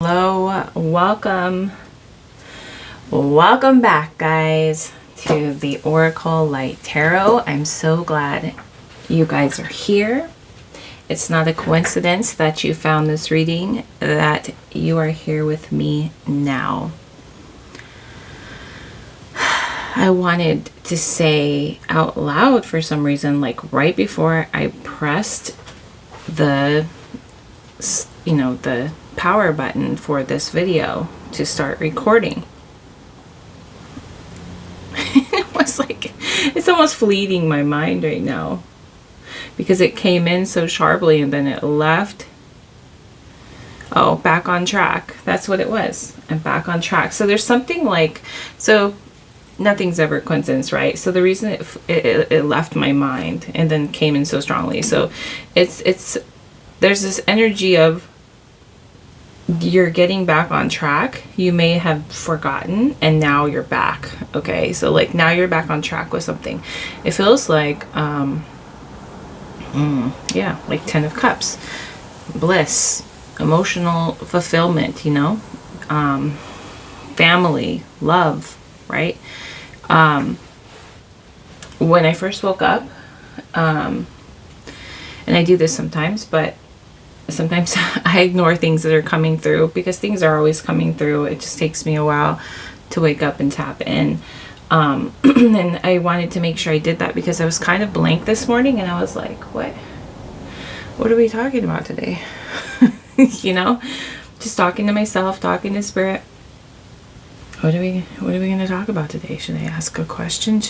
Hello, welcome back, guys, to the Oracle Light Tarot. I'm so glad you guys are here. It's not a coincidence that you found this reading, that you are here with me now. I wanted to say out loud for some reason, like right before I pressed the power button for this video to start recording. It was like, it's almost fleeting my mind right now because it came in so sharply and then it left. Oh, back on track. That's what it was. I'm back on track. So there's something like, so nothing's ever coincidence, right? So the reason it left my mind and then came in so strongly. So there's this energy of you're getting back on track. You may have forgotten and now you're back. Okay, so like now you're back on track with something. It feels like yeah, like 10 of Cups, bliss, emotional fulfillment, family, love, right? When I first woke up, and I do this sometimes, but sometimes I ignore things that are coming through because things are always coming through. It just takes me a while to wake up and tap in. And I wanted to make sure I did that because I was kind of blank this morning and I was like, what are we talking about today? Just talking to myself, talking to spirit. What are we going to talk about today? Should I ask a question?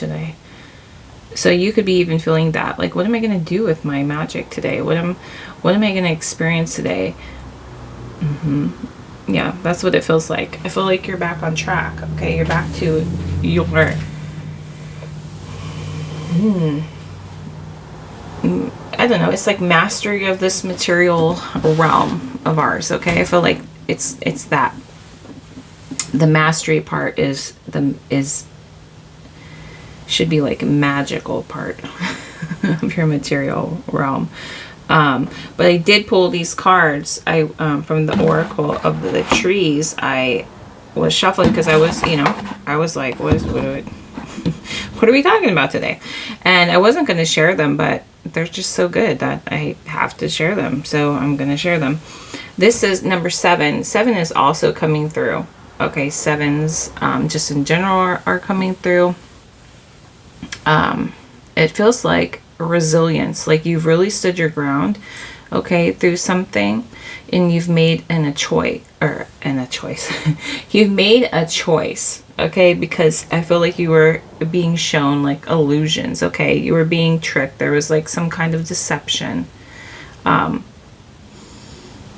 So you could be even feeling that, like, what am I going to do with my magic today? What am I going to experience today? Yeah, that's what it feels like. I feel like you're back on track. Okay, you're back to your I don't know, it's like mastery of this material realm of ours. Okay, I feel like it's that the mastery part should be like a magical part of your material realm. But I did pull these cards from the Oracle of the Trees. I was shuffling because I was like, what are we talking about today? And I wasn't going to share them, but they're just so good that I have to share them. So I'm going to share them. This is number 7. 7 is also coming through. Okay, 7s just in general are coming through. It feels like resilience, like you've really stood your ground, okay, through something, and you've made a choice. You've made a choice, okay, because I feel like you were being shown like illusions, okay, you were being tricked. There was like some kind of deception, but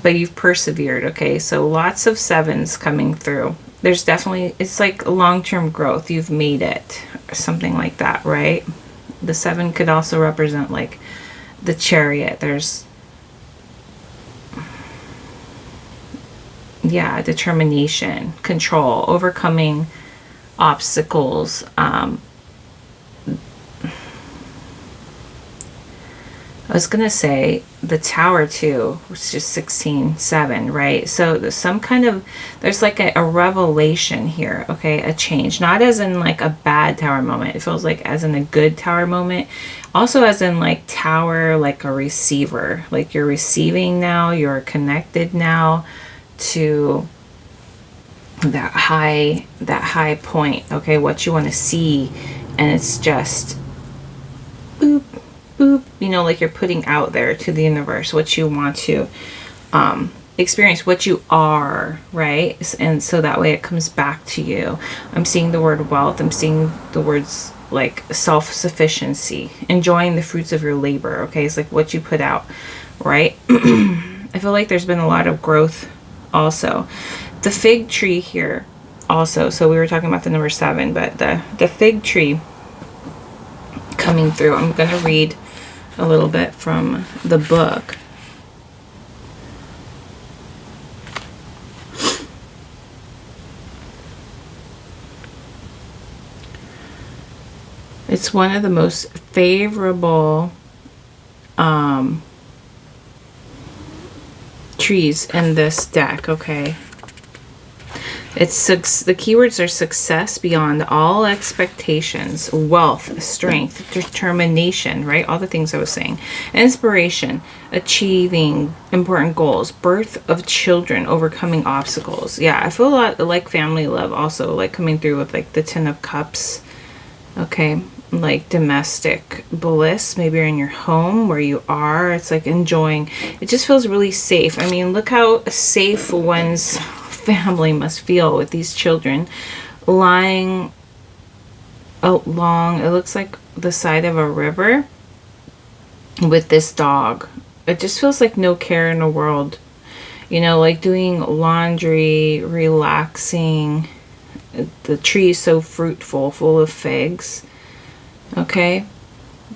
you've persevered, okay. So lots of 7s coming through. There's definitely, it's like long-term growth. You've made it, or something like that, right? The 7 could also represent like the Chariot. There's, yeah, determination, control, overcoming obstacles. I was going to say the Tower too, which is 16-7, right? So there's some kind of, there's like a revelation here, okay? A change, not as in like a bad Tower moment. It feels like as in a good Tower moment. Also as in like Tower, like a receiver, like you're receiving now, you're connected now to that high point, okay? What you want to see, and it's just boop, boop, like you're putting out there to the universe what you want to experience, what you are, right? And so that way it comes back to you. I'm seeing the word wealth. I'm seeing the words like self-sufficiency, enjoying the fruits of your labor, okay? It's like what you put out, right? I feel like there's been a lot of growth also. The fig tree here also, so we were talking about the number 7, but the fig tree coming through. I'm going to read a little bit from the book. It's one of the most favorable trees in this deck, okay? The keywords are success beyond all expectations, wealth, strength, determination, right? All the things I was saying. Inspiration, achieving important goals, birth of children, overcoming obstacles. Yeah, I feel a lot like family love also, like coming through with like the Ten of Cups. Okay, like domestic bliss. Maybe you're in your home where you are. It's like enjoying. It just feels really safe. I mean, look how safe one's family must feel with these children lying along, it looks like the side of a river with this dog. It just feels like no care in the world. You know, like doing laundry, relaxing. The tree is so fruitful, full of figs. Okay?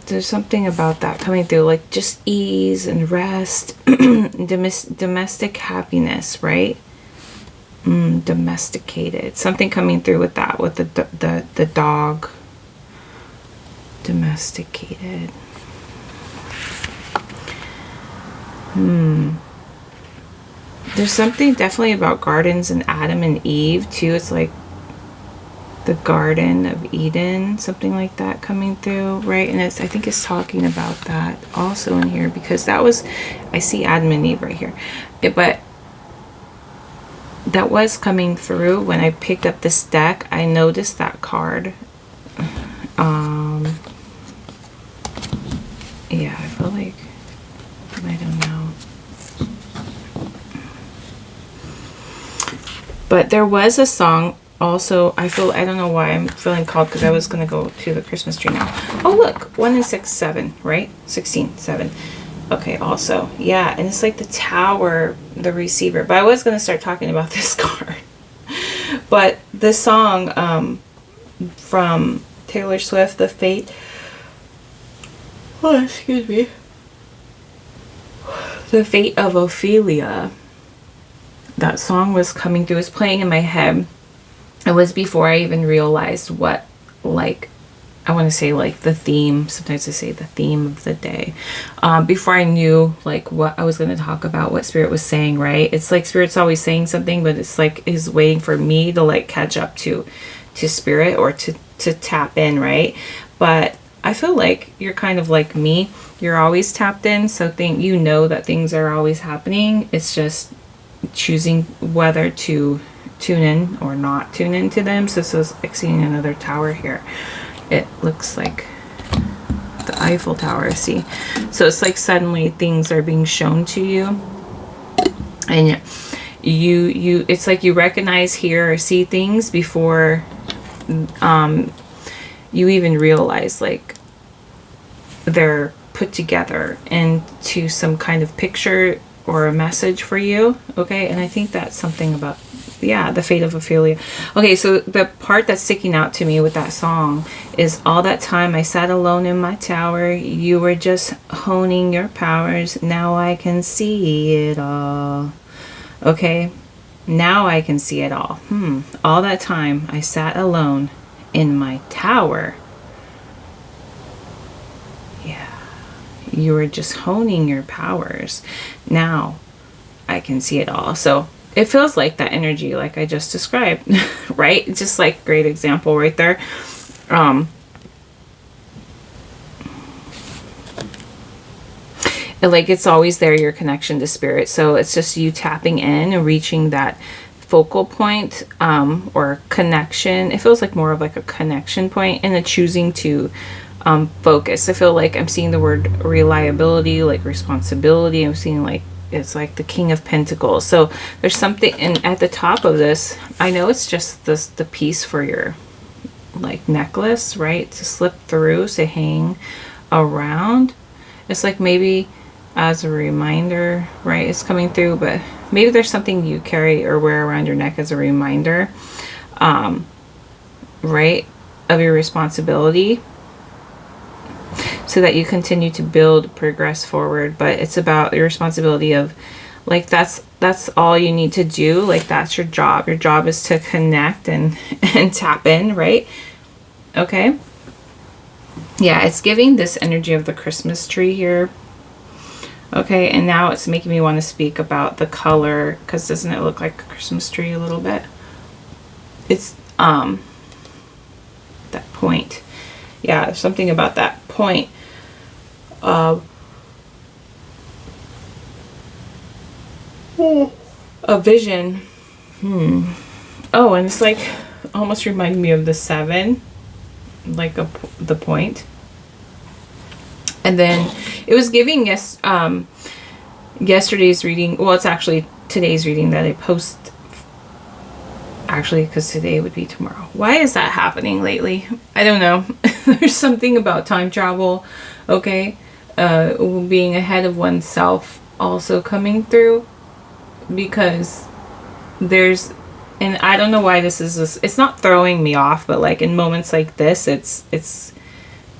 There's something about that coming through, like just ease and rest. Domestic happiness, right? Domesticated. Something coming through with that, with the dog. Domesticated. There's something definitely about gardens and Adam and Eve too. It's like the Garden of Eden, something like that coming through, right? And I think it's talking about that also in here, because that was, I see Adam and Eve right here. But that was coming through when I picked up this deck. I noticed that card. Yeah, I feel like, I don't know. But there was a song also, I don't know why I'm feeling called, because I was going to go to the Christmas tree now. Oh, look, 1 and 6, 7, right? 16, 7. Okay, also, yeah, and it's like the tower, the receiver. But I was going to start talking about this card. But this song from Taylor Swift, The Fate. Oh, excuse me. The Fate of Ophelia. That song was coming through, it was playing in my head. It was before I even realized what, like, I want to say like the theme, sometimes I say the theme of the day, before I knew like what I was going to talk about, what Spirit was saying, right? It's like Spirit's always saying something, but it's like is waiting for me to like catch up to Spirit, or to tap in, right? But I feel like you're kind of like me. You're always tapped in, so you know that things are always happening. It's just choosing whether to tune in or not tune into them. So this is like seeing another tower here. It looks like the Eiffel Tower, see? So it's like suddenly things are being shown to you, and you it's like you recognize, hear, or see things before you even realize like they're put together into some kind of picture or a message for you. Okay, and I think that's something about, yeah, the Fate of Ophelia. Okay, so the part that's sticking out to me with that song is, all that time I sat alone in my tower, you were just honing your powers, now I can see it all. Okay, now I can see it all. All that time I sat alone in my tower. Yeah, you were just honing your powers, now I can see it all. So it feels like that energy like I just described, right? Just like great example right there. Like it's always there, your connection to Spirit. So it's just you tapping in and reaching that focal point, or connection. It feels like more of like a connection point, and a choosing to focus. I feel like I'm seeing the word reliability, like responsibility. I'm seeing like it's like the King of Pentacles. So there's something, and at the top of this, I know it's just the piece for your like necklace, right? To slip through, to hang around. It's like maybe as a reminder, right? It's coming through, but maybe there's something you carry or wear around your neck as a reminder, right? Of your responsibility, so that you continue to build, progress forward. But it's about your responsibility of like, that's all you need to do. Like that's your job. Your job is to connect and tap in, right? Okay. Yeah, it's giving this energy of the Christmas tree here. Okay, and now it's making me want to speak about the color, because doesn't it look like a Christmas tree a little bit? it's that point. Yeah, there's something about that point of a vision. Oh, and it's like almost reminded me of the 7, like the point. And then it was giving yesterday's reading. Well, it's actually today's reading that I post. Actually, because today would be tomorrow. Why is that happening lately? I don't know. There's something about time travel, okay? Being ahead of oneself also coming through, because there's, and I don't know why this is this. It's not throwing me off, but like in moments like this, it's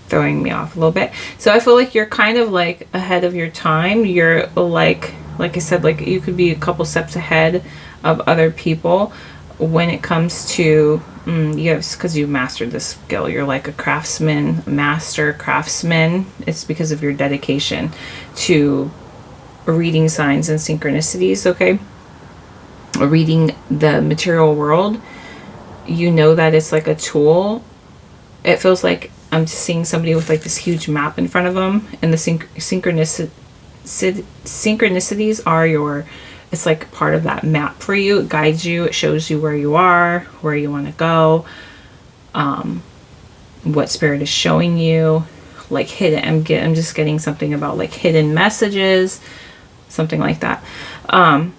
throwing me off a little bit. So I feel like you're kind of like ahead of your time. You're like I said, like you could be a couple steps ahead of other people when it comes to yes, because you've mastered this skill. You're like a craftsman, master craftsman. It's because of your dedication to reading signs and synchronicities, okay? Reading the material world. You know that it's like a tool. It feels like I'm just seeing somebody with like this huge map in front of them, and the synchronicities are your, it's like part of that map for you. It guides you. It shows you where you are, where you want to go, what spirit is showing you, like hidden. I'm just getting something about like hidden messages, something like that. I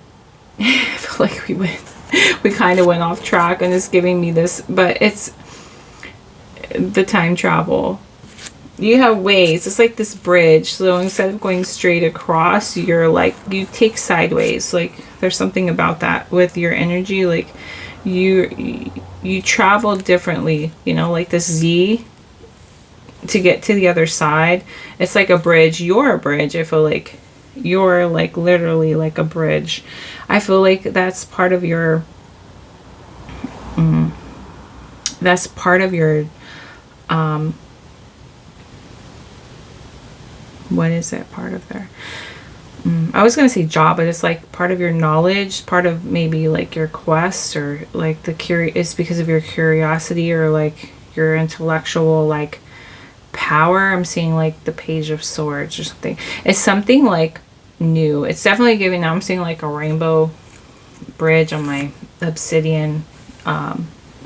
feel like we kind of went off track, and it's giving me this, but it's the time travel. You have ways. It's like this bridge. So instead of going straight across, you're like, you take sideways. Like there's something about that with your energy. Like you travel differently, you know, like this Z to get to the other side. It's like a bridge. You're a bridge. I feel like you're like literally like a bridge. I feel like that's part of your, that's part of your, what is it part of there? I was going to say job, but it's like part of your knowledge, part of maybe like your quest, or like it's because of your curiosity, or like your intellectual like power. I'm seeing like the Page of Swords or something. It's something like new. It's definitely giving, now I'm seeing like a rainbow bridge on my obsidian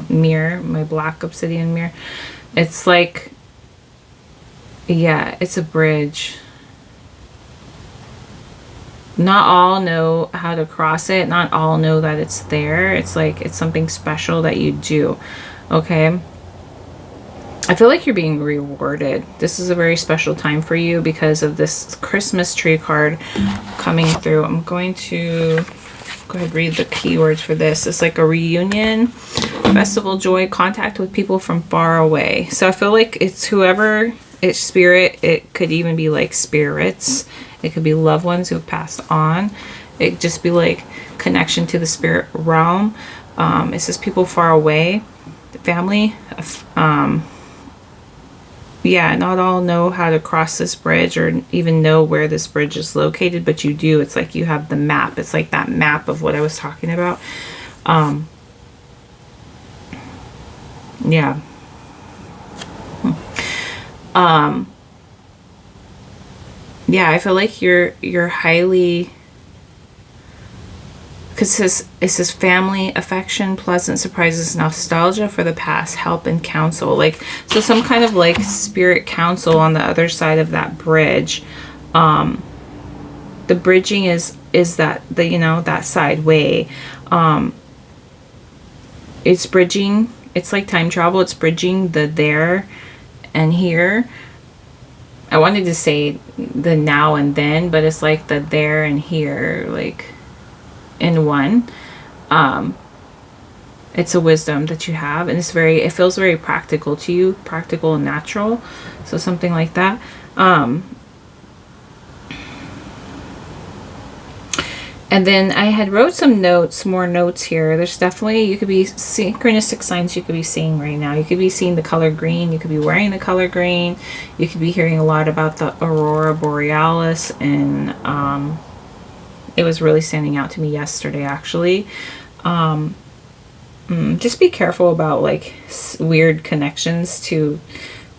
mirror, my black obsidian mirror. It's like, yeah, it's a bridge. Not all know how to cross it. Not all know that it's there. It's like, it's something special that you do. Okay. I feel like you're being rewarded. This is a very special time for you because of this Christmas tree card coming through. I'm going to go ahead and read the keywords for this. It's like a reunion, festival, joy, contact with people from far away. So I feel like it's whoever, it's spirit. It could even be like spirits. It could be loved ones who have passed on. It could just be like connection to the spirit realm. It says people far away, family. Yeah, not all know how to cross this bridge or even know where this bridge is located, but you do. It's like you have the map. It's like that map of what I was talking about. Yeah. Yeah, I feel like you're highly, because it says family, affection, pleasant surprises, nostalgia for the past, help and counsel. Like, so some kind of like spirit counsel on the other side of that bridge. The bridging is that the, you know, that side way. It's bridging. It's like time travel. It's bridging the there and here. I wanted to say the now and then, but it's like the there and here, like in one. It's a wisdom that you have, and it's very, it feels very practical to you, practical and natural. So something like that. And then I had wrote some notes, more notes here. There's definitely, you could be synchronistic signs you could be seeing right now. You could be seeing the color green. You could be wearing the color green. You could be hearing a lot about the aurora borealis. And it was really standing out to me yesterday, actually. Just be careful about like weird connections to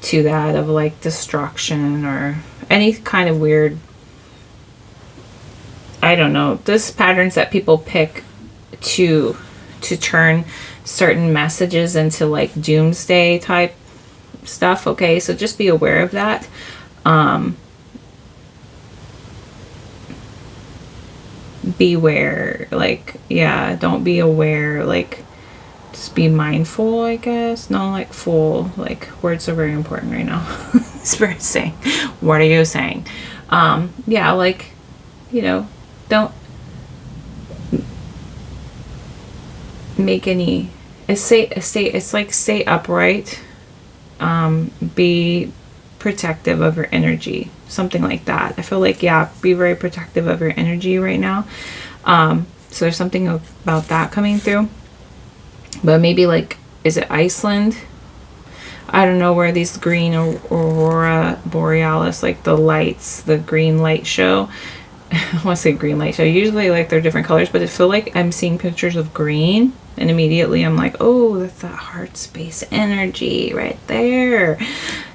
that of like destruction or any kind of weird, I don't know, this patterns that people pick to turn certain messages into like doomsday type stuff. Okay, so just be aware of that. Beware, like, yeah, don't be aware, like, just be mindful, I guess. Not like full, like, words are very important right now. Spirit saying, what are you saying? Yeah, like, you know, don't make any, it's like stay upright, be protective of your energy, something like that. I feel like, yeah, be very protective of your energy right now. So there's something about that coming through. But maybe like, is it Iceland? I don't know, where these green aurora borealis, like the lights, the green light show. I want to say green light show. Usually like they're different colors, but I feel like I'm seeing pictures of green and immediately I'm like, oh, that's that heart space energy right there.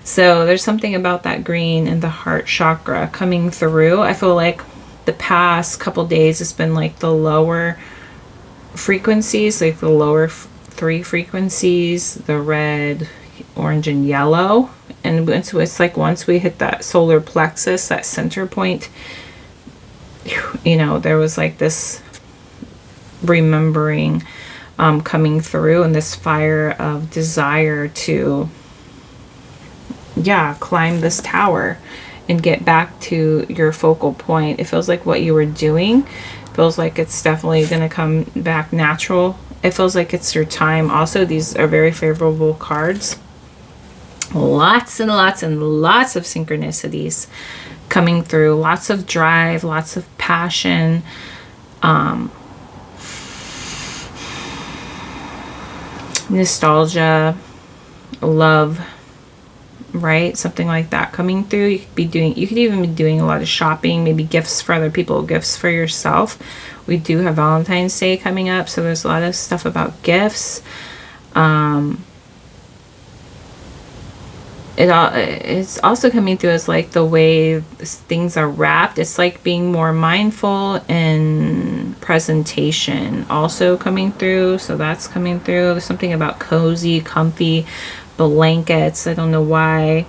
So there's something about that green and the heart chakra coming through. I feel like the past couple days it's been like the lower frequencies, like the lower three frequencies, the red, orange, and yellow. And so it's like once we hit that solar plexus, that center point, you know, there was like this remembering coming through, and this fire of desire to, yeah, climb this tower and get back to your focal point. It feels like what you were doing feels like it's definitely going to come back natural. It feels like it's your time. Also, these are very favorable cards. Lots and lots and lots of synchronicities coming through. Lots of drive, lots of passion. Nostalgia, love, right? Something like that coming through. You could even be doing a lot of shopping, maybe gifts for other people, gifts for yourself. We do have Valentine's Day coming up, so there's a lot of stuff about gifts. It's also coming through as like the way things are wrapped. It's like being more mindful in presentation also coming through. So that's coming through. There's something about cozy, comfy blankets. I don't know why.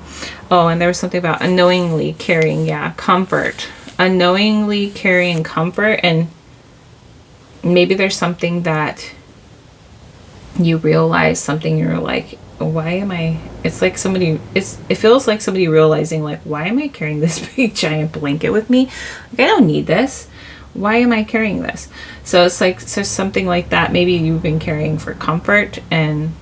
Oh, and there was something about unknowingly carrying, yeah, comfort. Unknowingly carrying comfort. And maybe there's something that you realize, something you're like, why am I, it's like somebody, it feels like somebody realizing like, why am I carrying this big giant blanket with me? Like, I don't need this. Why am I carrying this? So it's like, so something like that. Maybe you've been carrying for comfort and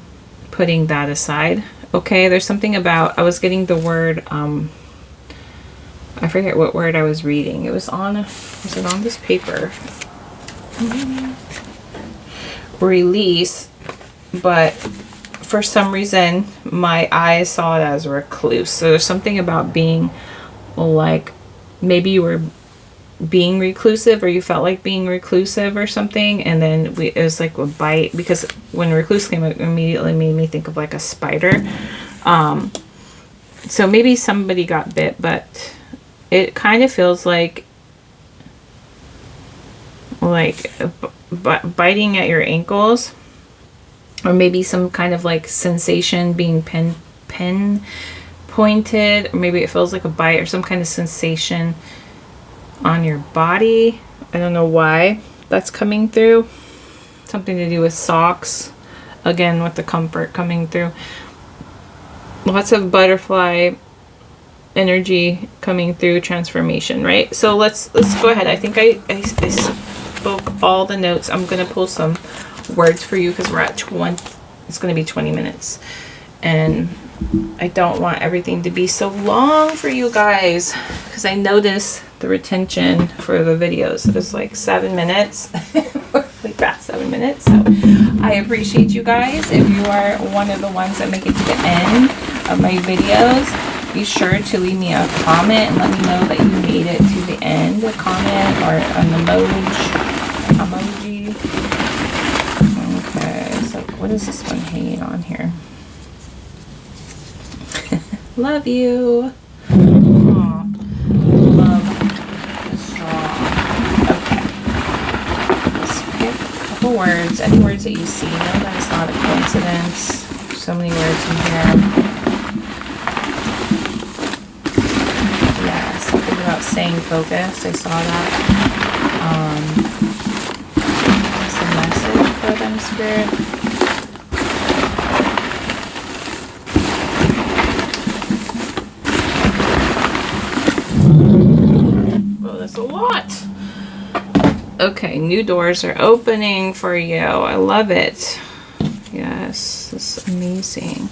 putting that aside. Okay, there's something about, I was getting the word, I forget what word I was reading. It was on this paper? Release, but for some reason my eyes saw it as recluse. So there's something about being like, maybe you were being reclusive, or you felt like being reclusive or something, and then it was like a bite, because when recluse came, it immediately made me think of like a spider. So maybe somebody got bit, but it kind of feels like biting at your ankles, or maybe some kind of like sensation being pin pointed, or maybe it feels like a bite or some kind of sensation on your body. I don't know why that's coming through. Something to do with socks, again with the comfort coming through. Lots of butterfly energy coming through, transformation, right? So let's go ahead. I think I spoke all the notes. I'm gonna pull some words for you because we're at 20. It's gonna be 20 minutes, and I don't want everything to be so long for you guys, because I notice the retention for the videos. It was like 7 minutes. Like past 7 minutes. So I appreciate you guys. If you are one of the ones that make it to the end of my videos, be sure to leave me a comment and let me know that you made it to the end. A comment or an emoji. Okay, so What is this one hanging on here? Love you. Aw. Love the straw. Okay. Let's pick a couple words. Any words that you see. No, that is not a coincidence. So many words in here. Yeah, something about staying focused. I saw that. What's the message for them, Spirit? A lot. Okay, new doors are opening for you. I love it. Yes, this is amazing.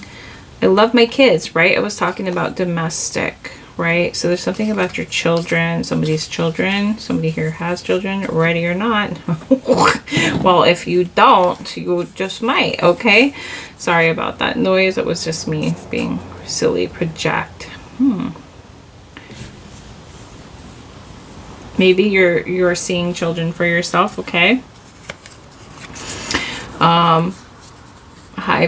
I love my kids, right? I was talking about domestic, right? So there's something about your children, somebody's children. Somebody here has children, ready or not. Well, if you don't, you just might, okay? Sorry about that noise. It was just me being silly. Project. Maybe you're seeing children for yourself, okay? High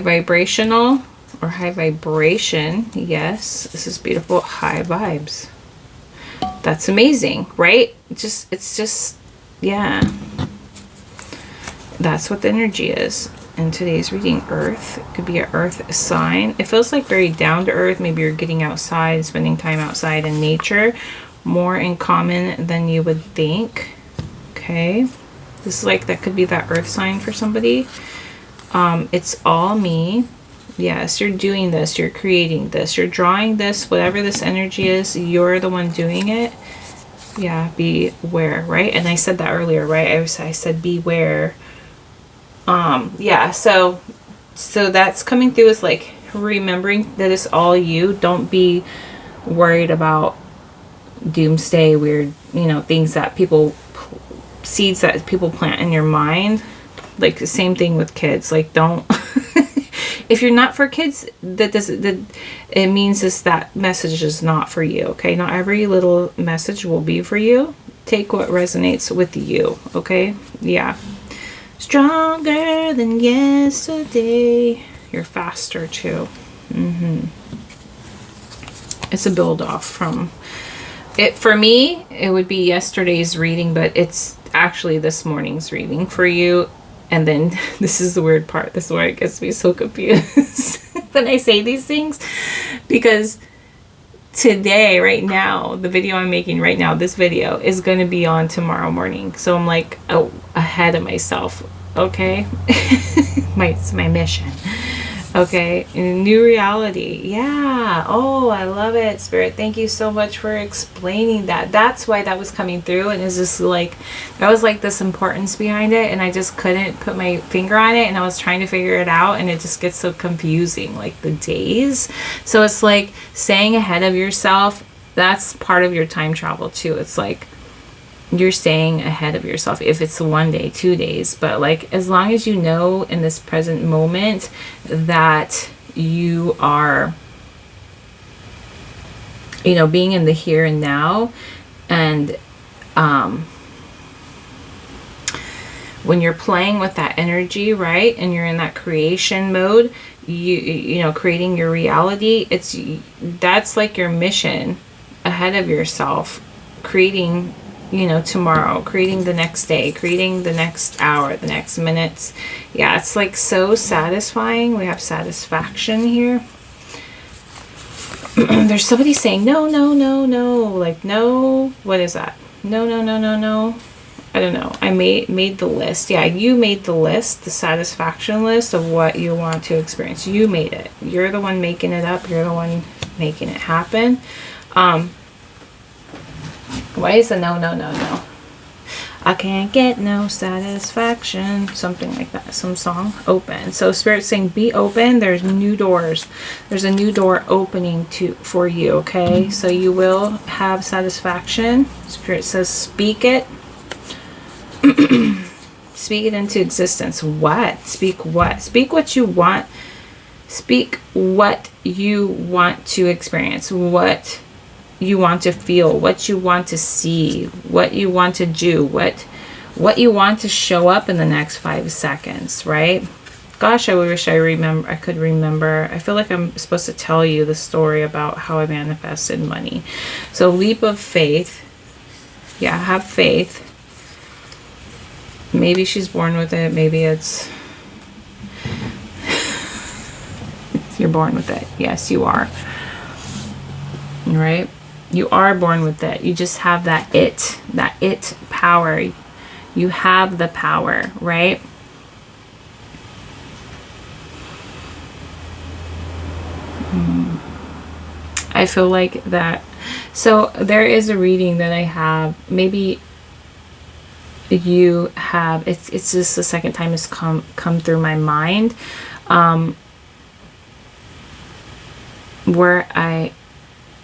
vibrational or high vibration. Yes, this is beautiful. High vibes. That's amazing, right? It's just, yeah. That's what the energy is. In today's reading, Earth. It could be an Earth sign. It feels like very down to earth. Maybe you're getting outside, spending time outside in nature. More in common than you would think. Okay, this is like, that could be that earth sign for somebody. It's all me. Yes, you're doing this, you're creating this, you're drawing this, whatever this energy is, you're the one doing it. Yeah, beware, right? And I said that earlier, right? I said beware. Yeah, so that's coming through as like remembering that it's all you. Don't be worried about doomsday, weird, things that seeds that people plant in your mind. Like the same thing with kids. Like, don't if you're not for kids, it means that message is not for you, okay? Not every little message will be for you. Take what resonates with you, okay? Yeah. Stronger than yesterday. You're faster too. It's a build off from it. For me, it would be yesterday's reading, but it's actually this morning's reading for you. And then this is the weird part. This is where it gets me so confused when I say these things, because today, right now, the video I'm making right now, this video is going to be on tomorrow morning. So I'm like, oh, ahead of myself. Okay. It's my mission. Okay, new reality. Yeah. Oh, I love it, Spirit. Thank you so much for explaining that. That's why that was coming through, and it's just like, that was like this importance behind it, and I just couldn't put my finger on it, and I was trying to figure it out, and it just gets so confusing, like the days. So it's like staying ahead of yourself. That's part of your time travel too. It's like you're staying ahead of yourself if it's 1 day, 2 days, but like as long as you know in this present moment that you are, being in the here and now, and when you're playing with that energy, right, and you're in that creation mode, you creating your reality, that's like your mission ahead of yourself, creating tomorrow, creating the next day, creating the next hour, the next minutes. Yeah, it's like so satisfying. We have satisfaction here. There's somebody saying no, like no, what is that? No. I don't know. I made the list. Yeah, you made the list, the satisfaction list of what you want to experience. You made it. You're the one making it up. You're the one making it happen. Why is the no? I can't get no satisfaction. Something like that. Some song. Open. So Spirit's saying be open. There's new doors. There's a new door opening for you. Okay. So you will have satisfaction. Spirit says speak it. Speak it into existence. What? Speak what? Speak what you want. Speak what you want to experience. What you want to feel, what you want to see, what you want to do, what you want to show up in the next 5 seconds, right? Gosh, I wish I could remember. I feel like I'm supposed to tell you the story about how I manifested money. So leap of faith. Yeah, have faith. Maybe she's born with it. Maybe it's you're born with it. Yes, you are. Right? You are born with it. You just have that it power. You have the power, right? I feel like that. So there is a reading that I have. Maybe you have. It's just the second time it's come through my mind, where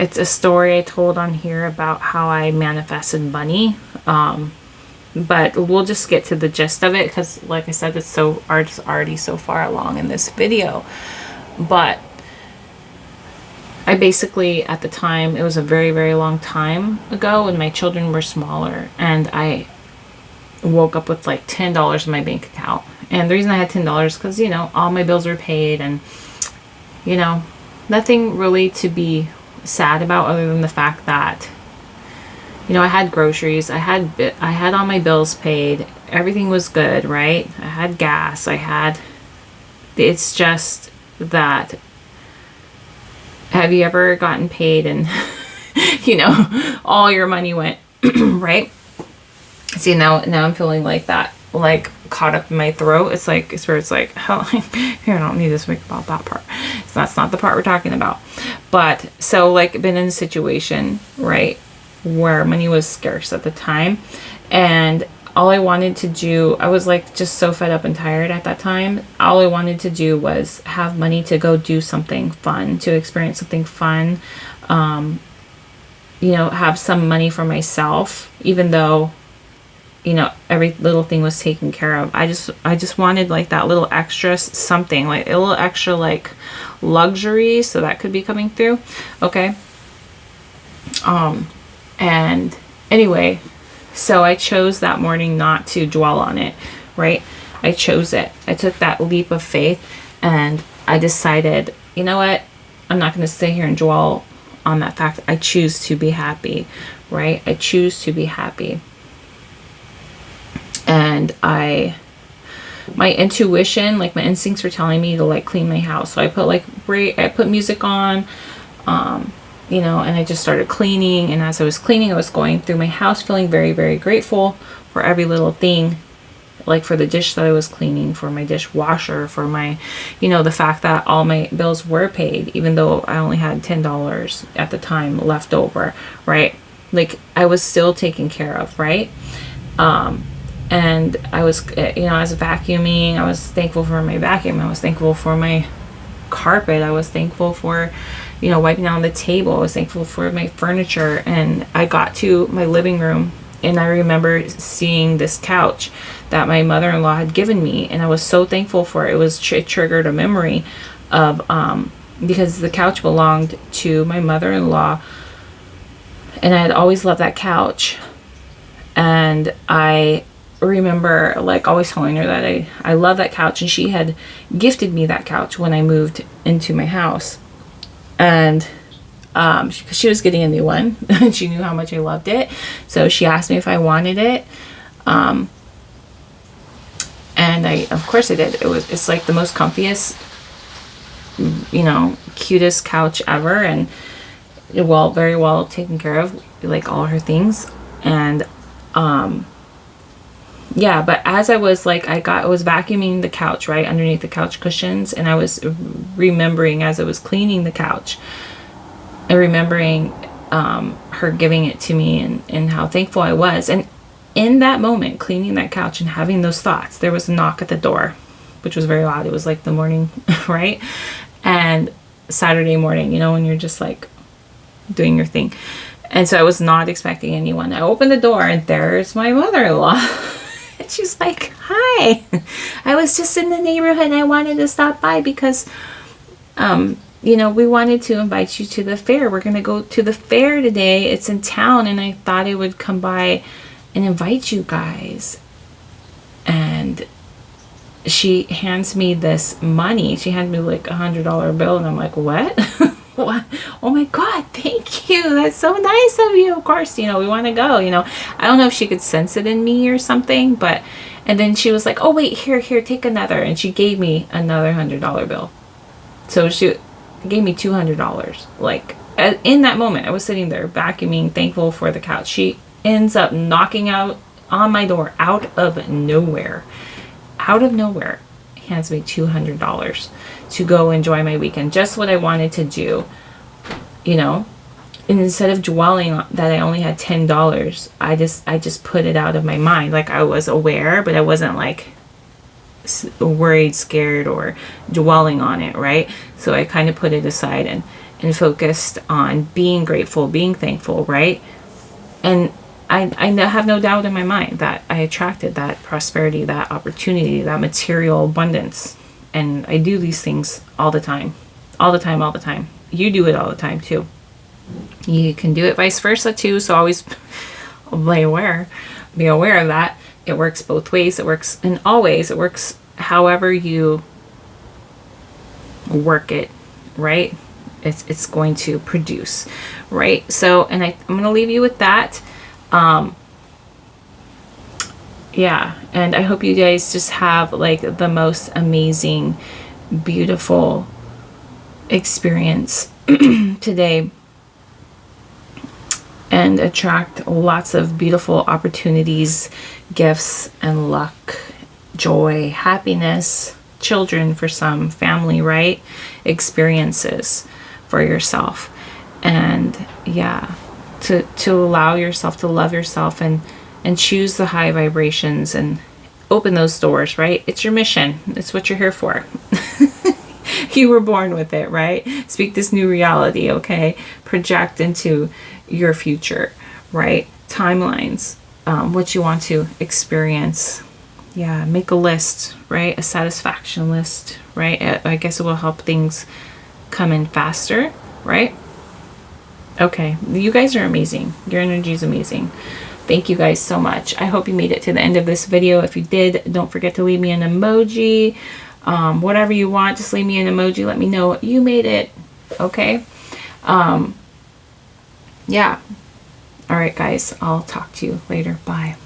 it's a story I told on here about how I manifested money. But we'll just get to the gist of it because, like I said, it's already so far along in this video. But I basically, at the time, it was a very, very long time ago when my children were smaller, and I woke up with like $10 in my bank account. And the reason I had $10 because, you know, all my bills were paid, and, you know, nothing really to be sad about other than the fact that, you know, I had groceries, I had all my bills paid, everything was good, right? I had gas, it's just that, have you ever gotten paid and, you know, all your money went, right? See, now I'm feeling like that, like caught up in my throat. It's like, it's where it's like, hell, here, I don't need to speak about that part. So that's not the part we're talking about. But so, like, been in a situation, right, where money was scarce at the time, and all I wanted to do, I was like just so fed up and tired at that time. All I wanted to do was have money to go do something fun, to experience something fun, you know, have some money for myself, even though, you know, every little thing was taken care of. I just wanted like that little extra something, like a little extra like luxury, so that could be coming through. Okay. And anyway, so I chose that morning not to dwell on it, right? I chose it. I took that leap of faith, and I decided, you know what? I'm not going to sit here and dwell on that fact. I choose to be happy, right? I choose to be happy. And my intuition, like my instincts were telling me to like clean my house. So I put music on, you know, and I just started cleaning. And as I was cleaning, I was going through my house feeling very, very grateful for every little thing, like for the dish that I was cleaning, for my dishwasher, for my, you know, the fact that all my bills were paid, even though I only had $10 at the time left over, right? Like I was still taken care of, right? And I was, you know, I was vacuuming. I was thankful for my vacuum. I was thankful for my carpet. I was thankful for, you know, wiping down the table. I was thankful for my furniture. And I got to my living room, and I remember seeing this couch that my mother-in-law had given me, and I was so thankful for it. It triggered a memory of, because the couch belonged to my mother-in-law, and I had always loved that couch. And I remember like always telling her that I love that couch, and she had gifted me that couch when I moved into my house. And she was getting a new one, and she knew how much I loved it, so she asked me if I wanted it, and of course I did. It's like the most comfiest, you know, cutest couch ever, and very well taken care of, like all her things. And yeah, but as I was like, I was vacuuming the couch, right, underneath the couch cushions, and I was remembering as I was cleaning the couch, and remembering her giving it to me, and how thankful I was. And in that moment, cleaning that couch and having those thoughts, there was a knock at the door, which was very odd. It was like the morning, right? And Saturday morning, you know, when you're just like doing your thing. And so I was not expecting anyone. I opened the door, and there's my mother-in-law. And she's like, hi, I was just in the neighborhood, and I wanted to stop by because, you know, we wanted to invite you to the fair. We're going to go to the fair today. It's in town, and I thought I would come by and invite you guys. And she hands me this money. She hands me like $100 bill, and I'm like, what? What? Oh my God, thank you. That's so nice of you. Of course, we want to go, I don't know if she could sense it in me or something, but, and then she was like, oh wait, here, take another. And she gave me another $100 bill. So she gave me $200. Like, in that moment, I was sitting there vacuuming, thankful for the couch. She ends up knocking out on my door out of nowhere, hands me $200 to go enjoy my weekend. Just what I wanted to do, And instead of dwelling on that I only had $10, I just put it out of my mind. Like, I was aware, but I wasn't like worried, scared, or dwelling on it, right? So I kind of put it aside and focused on being grateful, being thankful, right? And I have no doubt in my mind that I attracted that prosperity, that opportunity, that material abundance. And I do these things all the time. All the time, all the time. You do it all the time too. You can do it vice versa too. So always be aware of that. It works both ways. It works in all ways. It works however you work it, right? It's going to produce, right? So, and I'm going to leave you with that. Yeah, and I hope you guys just have like the most amazing, beautiful experience today, and attract lots of beautiful opportunities, gifts, and luck, joy, happiness, children for some, family, right? Experiences for yourself. And yeah, to allow yourself to love yourself and choose the high vibrations and open those doors, right? It's your mission. It's what you're here for. You were born with it, right? Speak this new reality, okay? Project into your future, right? Timelines, what you want to experience. Yeah, make a list, right? A satisfaction list, right? I guess it will help things come in faster, right? Okay, you guys are amazing. Your energy is amazing. Thank you guys so much. I hope you made it to the end of this video. If you did, don't forget to leave me an emoji. Whatever you want, just leave me an emoji. Let me know you made it. Okay? Yeah. All right, guys. I'll talk to you later. Bye.